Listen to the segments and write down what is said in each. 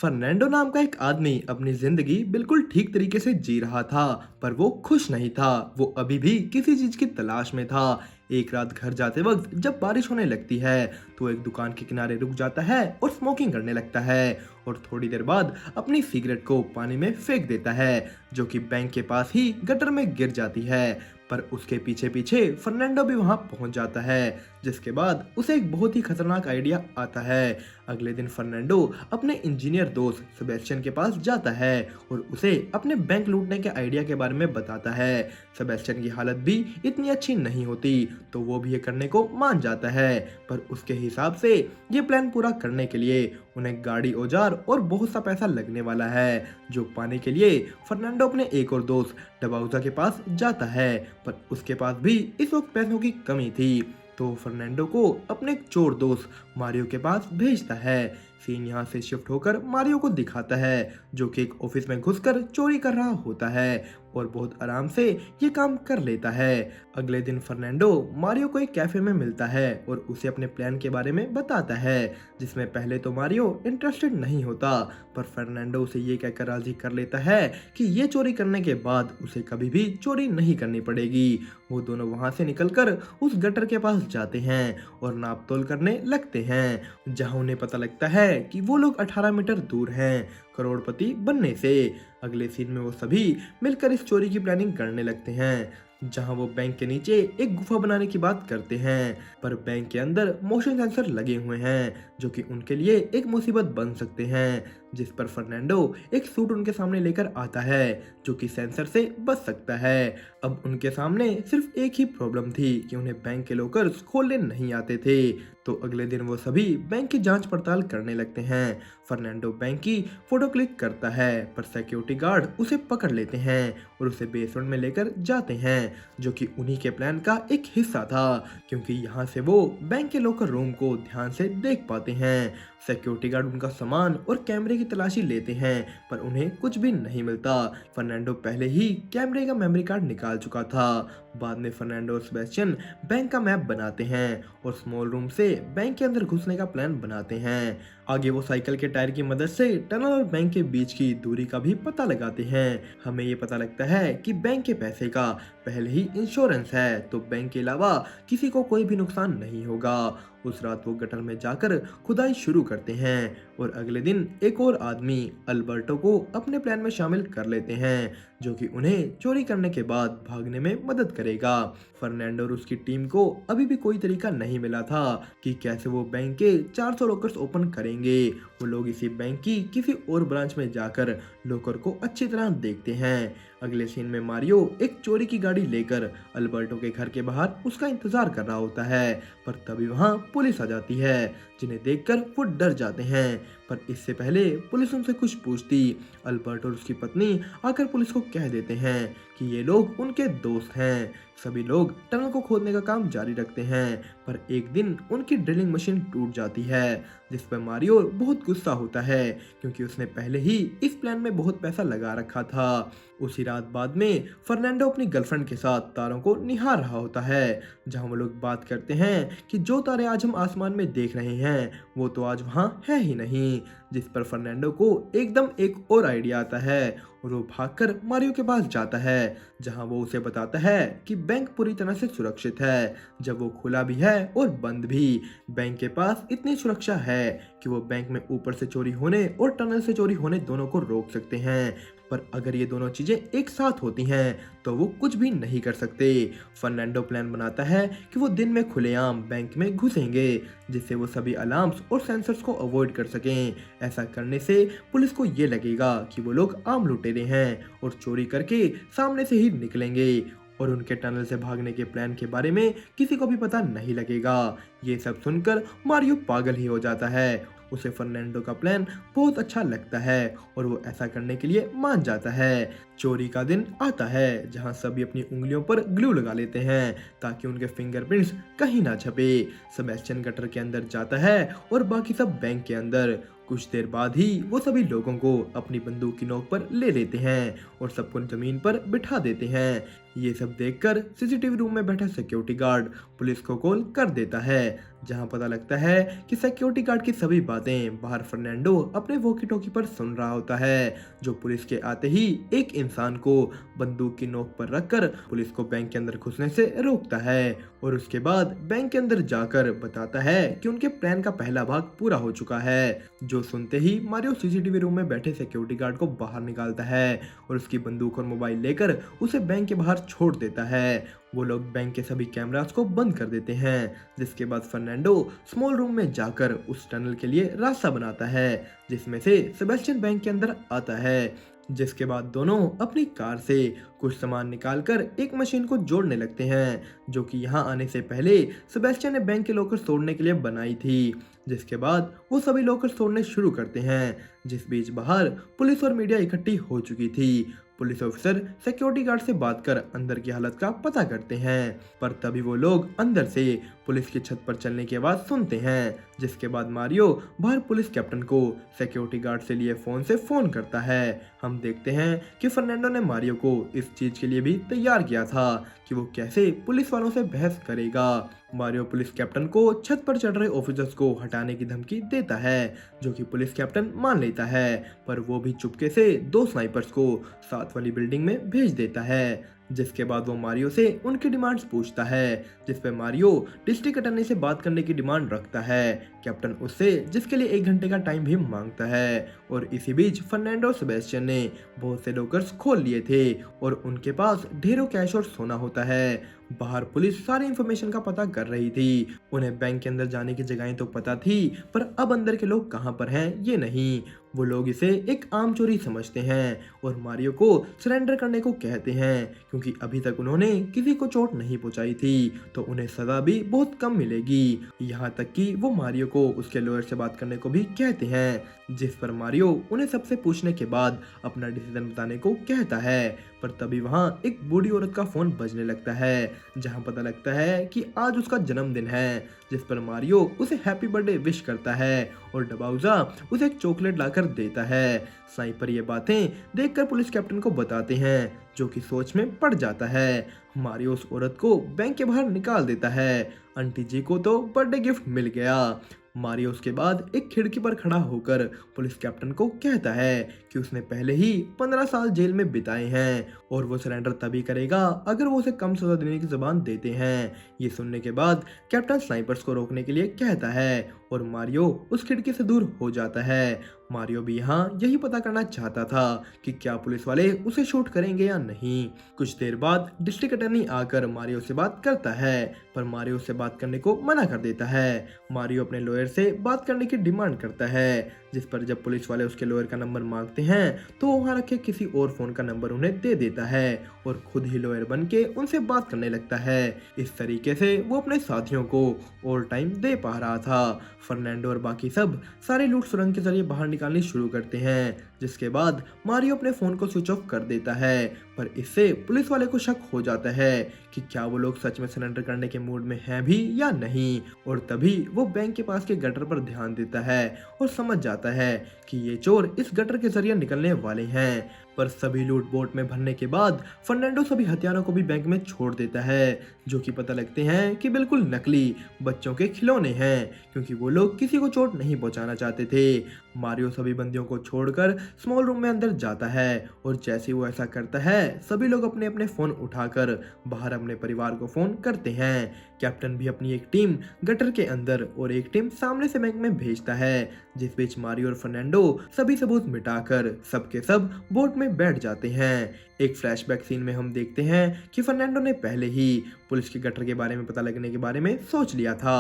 Fernando नाम का एक आदमी अपनी जिंदगी बिल्कुल ठीक तरीके से जी रहा था, पर वो खुश नहीं था। वो अभी भी किसी चीज की तलाश में था। एक रात घर जाते वक्त जब बारिश होने लगती है, तो एक दुकान के किनारे रुक जाता है और स्मोकिंग करने लगता है। और थोड़ी देर बाद अपनी सिगरेट को पानी में फेंक देता है, जो कि बैंक के पास ही गटर में गिर जाती है। पर उसके पीछे पीछे फर्नांडो भी वहां पहुंच जाता है, जिसके बाद उसे एक बहुत ही खतरनाक आइडिया आता है। अगले दिन फर्नांडो अपने इंजीनियर दोस्त सेबेस्टियन के पास जाता है और उसे अपने बैंक लूटने के आइडिया के बारे में बताता है। सेबेस्टियन की हालत भी इतनी अच्छी नहीं होती, तो वो भी ये करने को मान जाता है। पर उसके हिसाब से ये प्लान पूरा करने के लिए उन्हें गाड़ी, औजार और बहुत सा पैसा लगने वाला है, जो पाने के लिए फर्नांडो अपने एक और दोस्त डबाउजा के पास जाता है। पर उसके पास भी इस वक्त पैसों की कमी थी, तो फर्नांडो को अपने एक चोर दोस्त मारियो के पास भेजता है। सीन यहाँ से शिफ्ट होकर मारियो को दिखाता है, जो कि एक ऑफिस में घुसकर चोरी कर रहा होता है और बहुत आराम से ये काम कर लेता है। अगले दिन फर्नांडो मारियो को एक कैफे में मिलता है और उसे अपने प्लान के बारे में बताता है, जिसमें पहले तो मारियो इंटरेस्टेड नहीं होता, पर फर्नांडो उसे ये कहकर राजी कर लेता है कि ये चोरी करने के बाद उसे कभी भी चोरी नहीं करनी पड़ेगी। वो दोनों वहां से निकलकर उस गटर के पास जाते हैं और नाप तोल करने लगते हैं, जहां उन्हें पता लगता है कि वो लोग 18 मीटर दूर हैं करोड़पति बनने से। अगले सीन में वो सभी मिलकर इस चोरी की प्लानिंग करने लगते हैं, जहां वो बैंक के नीचे एक गुफा बनाने की बात करते हैं। पर बैंक के अंदर मोशन सेंसर लगे हुए हैं, जो कि उनके लिए एक मुसीबत बन सकते हैं, जिस पर फर्नांडो एक सूट उनके सामने लेकर आता है, जो कि सेंसर से बच सकता है। अब उनके सामने सिर्फ एक ही प्रॉब्लम थी कि उन्हें बैंक के लॉकर्स खोलने नहीं आते थे। तो अगले दिन वो सभी बैंक की जांच पड़ताल करने लगते हैं। फर्नांडो बैंक की फोटो क्लिक करता है, पर सिक्योरिटी गार्ड उसे पकड़ लेते हैं और उसे बेसमेंट में लेकर जाते हैं, जो कि उन्हीं के प्लान का एक हिस्सा था, क्योंकि यहाँ से वो बैंक के लॉकर रूम को ध्यान से देख पाते हैं। सिक्योरिटी गार्ड उनका सामान और कैमरे की तलाशी लेते हैं, पर उन्हें कुछ भी नहीं मिलता। फर्नांडो पहले ही कैमरे का मेमोरी कार्ड निकाल चुका था। बाद में फर्नांडो और सेबेस्टियन बैंक का मैप बनाते हैं और स्मॉल रूम से बैंक के अंदर घुसने का प्लान बनाते हैं। आगे वो साइकिल के टायर की मदद से टनल और बैंक के बीच की दूरी का भी पता लगाते हैं। हमें ये पता लगता है कि बैंक के पैसे का पहले ही इंश्योरेंस है, तो बैंक के अलावा किसी को कोई भी नुकसान नहीं होगा। उस रात वो गटर में जाकर खुदाई शुरू करते हैं और अगले दिन एक और आदमी अल्बर्टो को अपने प्लान में शामिल कर लेते हैं, जो कि उन्हें चोरी करने के बाद भागने में मदद करेगा। फर्नांडो और उसकी टीम को अभी भी कोई तरीका नहीं मिला था कि कैसे वो बैंक के 400 लॉकर्स ओपन करेंगे। वो लोग इसी बैंक की किसी और ब्रांच में जाकर लॉकर को अच्छी तरह देखते हैं। अगले सीन में मारियो एक चोरी की गाड़ी लेकर अल्बर्टो के घर के बाहर उसका इंतजार कर रहा होता है, पर तभी वहां पुलिस आ जाती है, जिन्हें देखकर वो डर जाते हैं। पर इससे पहले पुलिस उनसे कुछ पूछती, अल्बर्टो और उसकी पत्नी आकर पुलिस को कह देते हैं कि ये लोग उनके दोस्त हैं। सभी लोग टनल को खोदने का काम जारी रखते हैं, पर एक दिन उनकी ड्रिलिंग मशीन टूट जाती है, जिस पर मारियो बहुत गुस्सा होता है, क्योंकि उसने पहले ही इस प्लान में बहुत पैसा लगा रखा था। उसी रात बाद में फर्नांडो अपनी गर्लफ्रेंड के साथ तारों को निहार रहा होता है, जहां वो लोग बात करते हैं कि जो तारे आज हम आसमान में देख रहे हैं वो तो आज वहां है ही नहीं। जिस पर फर्नांडो को एकदम एक और आइडिया आता है और वो भागकर मारियो के पास जाता है, जहां वो उसे बताता है कि बैंक पूरी तरह से सुरक्षित है, जब वो खुला भी है और बंद भी। बैंक के पास इतनी सुरक्षा है कि वो बैंक में ऊपर से चोरी होने और टनल से चोरी होने दोनों को रोक सकते हैं, पर अगर ये दोनों चीजें एक साथ होती हैं तो वो कुछ भी नहीं कर सकते। फर्नांडो प्लान बनाता है कि वो दिन में खुलेआम बैंक में घुसेंगे, जिससे वो सभी अलार्म्स और सेंसर्स को अवॉइड कर सकें। ऐसा करने से पुलिस को ये लगेगा कि वो लोग आम लुटेरे हैं और चोरी करके सामने से ही निकलेंगे और उनके टनल से भागने के प्लान के बारे में किसी को भी पता नहीं लगेगा। ये सब सुनकर मारियो पागल ही हो जाता है। उसे फर्नांडो का प्लान बहुत अच्छा लगता है और वो ऐसा करने के लिए मान जाता है। चोरी का दिन आता है, जहां सभी अपनी उंगलियों पर ग्लू लगा लेते हैं ताकि उनके फिंगरप्रिंट्स कहीं ना छपे। सेबेस्टियन गटर के अंदर जाता है और बाकी सब बैंक के अंदर। कुछ देर बाद ही वो सभी लोगों को अपनी बंदूक की नोक पर ले लेते हैं और सबको जमीन पर बिठा देते हैं। ये सब देखकर सीसीटीवी रूम में बैठा सिक्योरिटी गार्ड पुलिस को कॉल कर देता है, जहां पता लगता है कि सिक्योरिटी गार्ड की सभी बातें बाहर फर्नांडो अपने वॉकी टॉकी पर सुन रहा होता है, जो पुलिस के आते ही एक इंसान को बंदूक की नोक पर रखकर पुलिस को बैंक के अंदर घुसने से रोकता है और उसके बाद बैंक के अंदर जाकर बताता है कि उनके प्लान का पहला भाग पूरा हो चुका है। जो सुनते ही मारियो सीसीटीवी रूम में बैठे सिक्योरिटी गार्ड को बाहर निकालता है और उसकी बंदूक और मोबाइल लेकर उसे बैंक के बाहर छोड़ देता है। वो लोग बैंक के सभी कैमरास को बंद कर देते हैं, जिसके बाद फर्नांडो स्मॉल रूम में जाकर उस टनल के लिए रास्ता बनाता है जिसमें से सेबेस्टियन बैंक के अंदर आता है। जिसके बाद दोनों अपनी कार से कुछ सामान निकालकर एक मशीन को जोड़ने लगते हैं, जो कि यहाँ आने से पहले सेबेस्टियन ने बैंक के लॉकर तोड़ने के लिए बनाई थी। जिसके बाद वो सभी लॉकर तोड़ने शुरू करते हैं, जिस बीच बाहर पुलिस और मीडिया इकट्ठी हो चुकी थी। पुलिस ऑफिसर सिक्योरिटी गार्ड से बात कर अंदर की हालत का पता करते हैं, पर तभी वो लोग अंदर से पुलिस की छत पर चलने की आवाज सुनते हैं। जिसके बाद मारियो बाहर पुलिस कैप्टन को सिक्योरिटी गार्ड से लिए फोन से फोन करता है। हम देखते हैं कि फर्नांडो ने मारियो को इस चीज के लिए भी तैयार किया था कि वो कैसे पुलिस वालों से बहस करेगा। मारियो पुलिस कैप्टन को छत पर चढ़ रहे ऑफिसर्स को हटाने की धमकी देता है, जो कि पुलिस कैप्टन मान लेता है, पर वो भी चुपके से 2 स्नाइपर्स को साथ वाली बिल्डिंग में भेज देता है। जिसके बाद वो मारियो से उनकी डिमांड्स पूछता है, जिस पे मारियो डिस्ट्रिक्ट अटॉर्नी से बात करने की डिमांड रखता है। कैप्टन उससे जिसके लिए 1 घंटे का टाइम भी मांगता है और इसी बीच फर्नांडो और सेबेस्टियन ने बहुत से लॉकर्स खोल लिए थे और उनके पास ढेरों कैश और सोना होता है। बाहर पुलिस सारी इंफॉर्मेशन का पता कर रही थी। उन्हें बैंक के अंदर जाने की जगहें तो पता थी, पर अब अंदर के लोग कहां पर हैं ये नहीं। वो लोग इसे एक आम चोरी समझते हैं और मारियो को सरेंडर करने को कहते हैं, क्योंकि अभी तक उन्होंने किसी को चोट नहीं पहुंचाई थी, तो उन्हें सजा भी बहुत कम मिलेगी। यहाँ तक कि वो मारियो को उसके लॉयर से बात करने को भी कहते हैं, जिस पर मारियो उन्हें सबसे पूछने के बाद अपना डिसीजन बताने को कहता है। पर तभी वहाँ एक बूढ़ी औरत का फोन बजने लगता है, जहाँ पता लगता है कि आज उसका जन्मदिन है। जिस पर मारियो उसे हैप्पी बर्थडे विश करता है और डबाउजा उसे एक चॉकलेट लाकर देता है। स्नाइपर ये बातें देखकर पुलिस कैप्टन को बताते हैं, जो कि सोच में पड़ जाता है। मारियो उस औरत को बैंक के बाहर निकाल देता है। आंटी जी को तो बर्थडे गिफ्ट मिल गया। मारियो उसके बाद एक खिड़की पर खड़ा होकर पुलिस कैप्टन को कहता है कि उसने पहले ही 15 साल जेल में बिताए हैं और वो सरेंडर तभी करेगा अगर वो उसे कम सजा देने की जुबान देते हैं। ये सुनने के बाद कैप्टन स्नाइपर्स को रोकने के लिए कहता है और मारियो उस खिड़की से दूर हो जाता है। मारियो भी यहाँ यही पता करना चाहता था कि क्या पुलिस वाले उसे शूट करेंगे या नहीं। कुछ देर बाद डिस्ट्रिक्ट अटॉर्नी आकर मारियो से बात करता है, पर मारियो से बात करने को मना कर देता है। मारियो अपने लॉयर से बात करने की डिमांड करता है, जिस पर जब पुलिस वाले उसके लॉयर का नंबर मांगते हैं तो वहाँ रखे किसी और फोन का नंबर उन्हें दे देता है और खुद ही लॉयर बन के उनसे बात करने लगता है। इस तरीके से वो अपने साथियों को और टाइम दे पा रहा था। फर्नांडो और बाकी सब सारी लूट सुरंग के जरिए बाहर निकालनी शुरू करते हैं, जिसके बाद मारियो अपने फोन को स्विच ऑफ कर देता है। पर इससे पुलिस वाले को शक हो जाता है कि क्या वो लोग सच में सरेंडर करने के मूड में हैं भी या नहीं, और तभी वो बैंक के पास के गटर पर ध्यान देता है और समझ जाता है कि ये चोर इस गटर के जरिए निकलने वाले हैं। पर सभी लूट बोट में भरने के बाद फर्नांडो सभी हथियारों को भी बैंक में छोड़ देता है, जो कि पता लगते हैं कि बिल्कुल नकली बच्चों के खिलौने हैं, क्योंकि वो लोग किसी को चोट नहीं पहुंचाना चाहते थे। मारियो सभी बंदियों को छोड़कर स्मॉल रूम में अंदर जाता है और जैसे ही वो ऐसा करता है सभी लोग अपने अपने फोन उठाकर बाहर अपने परिवार को फोन करते हैं। कैप्टन भी अपनी एक टीम गटर के अंदर और एक टीम सामने से बैंक में भेजता है, जिस बीच मारियो और फर्नांडो सभी सबूत मिटाकर सबके सब बोट में बैठ जाते हैं। एक फ्लैशबैक सीन में हम देखते हैं कि फर्नांडो ने पहले ही पुलिस के गटर के बारे में पता लगने के बारे में सोच लिया था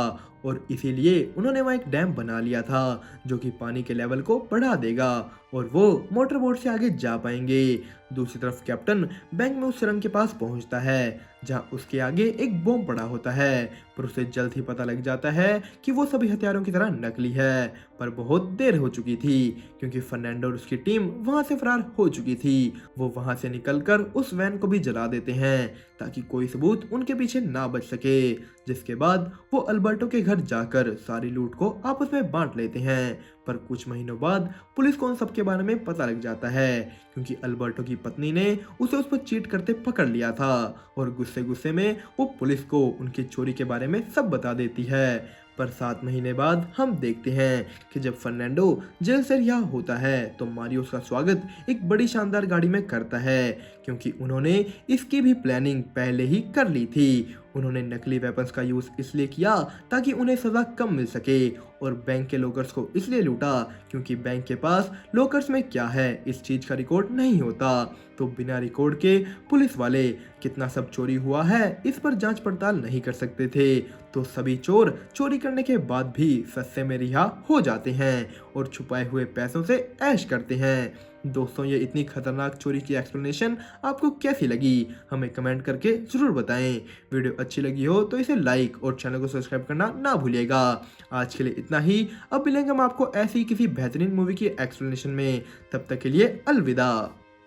और इसीलिए उन्होंने वहाँ एक डैम बना लिया था जो कि पानी के लेवल को बढ़ा देगा और वो मोटर बोट से आगे जा पाएंगे। दूसरी तरफ कैप्टन बैंक में उस सुरंग के पास पहुंचता है जहां उसके आगे एक बम पड़ा होता है, पर उसे जल्द ही पता लग जाता है कि वो सभी हथियारों की तरह नकली है। पर बहुत देर हो चुकी थी क्योंकि फर्नांडो और उसकी टीम वहां से फरार हो चुकी थी। वो वहां से निकलकर उस वैन को भी जला देते हैं ताकि कोई सबूत उनके पीछे ना बच सके। जिसके बाद वो अल्बर्टो के घर जाकर सारी लूट को आपस में बांट लेते हैं। पर कुछ महीनों बाद पुलिस को उन सब के बारे में पता लग जाता है, क्योंकि अल्बर्टो की पत्नी ने उसे उस पर चीट करते पकड़ लिया था और गुस्से गुस्से में वो पुलिस को उनकी चोरी के बारे में सब बता देती है। पर 7 महीने बाद हम देखते हैं कि जब फर्नांडो जेल से रिहा होता है तो मारियो उसका स्वागत एक बड़ी शानदार गाड़ी में करता है, क्योंकि उन्होंने इसकी भी प्लानिंग पहले ही कर ली थी। उन्होंने नकली वेपन्स का यूज इसलिए किया ताकि उन्हें सजा कम मिल सके, और बैंक के लॉकर्स को इसलिए लूटा क्योंकि बैंक के पास लॉकर्स में क्या है इस चीज का रिकॉर्ड नहीं होता। तो बिना रिकॉर्ड के पुलिस वाले कितना सब चोरी हुआ है इस पर जांच पड़ताल नहीं कर सकते थे। तो सभी चोर चोरी करने के बाद भी सस्ते में रिहा हो जाते हैं और छुपाए हुए पैसों से ऐश करते हैं। दोस्तों, ये इतनी खतरनाक चोरी की एक्सप्लेनेशन आपको कैसी लगी हमें कमेंट करके जरूर बताएं। वीडियो अच्छी लगी हो तो इसे लाइक और चैनल को सब्सक्राइब करना ना भूलिएगा। आज के लिए इतना ही। अब मिलेंगे हम आपको ऐसी ही किसी बेहतरीन मूवी की एक्सप्लेनेशन में। तब तक के लिए अलविदा।